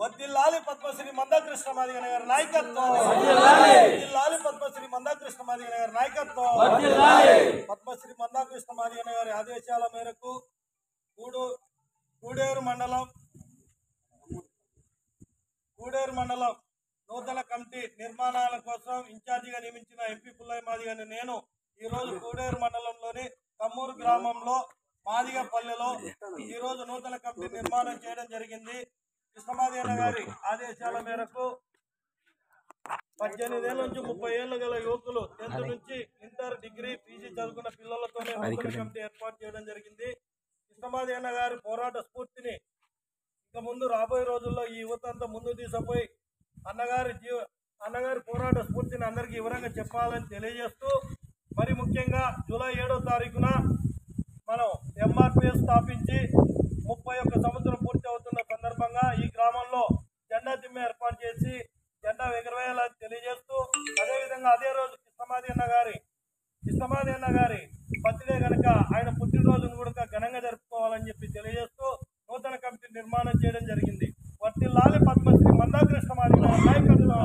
వర్ధిల్లాలి పద్మశ్రీ మందాకృష్ణ మాదిగ గారి నాయకత్వం. వర్ధిల్లాలి పద్మశ్రీ మందాకృష్ణ మాదిగ గారి నాయకత్వం. పద్మశ్రీ మందాకృష్ణ మాదిగ గారి ఆదేశాల మేరకు గూడేరు మండలం నూతన కమిటీ నిర్మాణాల కోసం ఇన్ఛార్జిగా నియమించిన ఎంపీ పుల్లయ్య మాదిగని నేను ఈరోజు గూడేరు మండలంలోని కమ్మూరు గ్రామంలో మాదిగపల్లెలో ఈరోజు నూతన కమిటీ నిర్మాణం చేయడం జరిగింది. కృష్ణమాదిగ గారి ఆదేశాల మేరకు 18 ఏళ్ల నుంచి 30 ఏళ్లు గల యువకులు 10th నుంచి ఇంటర్, డిగ్రీ, పీజీ చదువుకున్న పిల్లలతోనే నూతన కమిటీ ఏర్పాటు చేయడం జరిగింది. కృష్ణమాదిగ గారి పోరాట స్ఫూర్తిని ఇక ముందు రాబోయే రోజుల్లో ఈ యువత అంతా ముందుకు తీసుకుపోయి అన్నగారి పోరాట స్ఫూర్తిని అందరికీ వివరంగా చెప్పాలని తెలియజేస్తూ, మరి ముఖ్యంగా జూలై 7వ తారీఖున మనం ఎంఆర్పిఎస్ స్థాపించి 31 సంవత్సరం పూర్తి అవుతున్న సందర్భంగా ఈ గ్రామంలో జెండా దిమ్మె ఏర్పాటు చేసి జెండా ఎగరవేయాలని తెలియజేస్తూ, అదేవిధంగా అదే రోజు కృష్ణమాదిగ గారి బర్త్డే కనుక ఆయన పుట్టినరోజును కూడా ఘనంగా జరుపుకోవాలని చెప్పి తెలియజేస్తూ నూతన కమిటీ నిర్మాణం చేయడం జరిగింది. వర్ధిల్లాలి పద్మశ్రీ మందాకృష్ణ మాదిగ నాయకత్వం.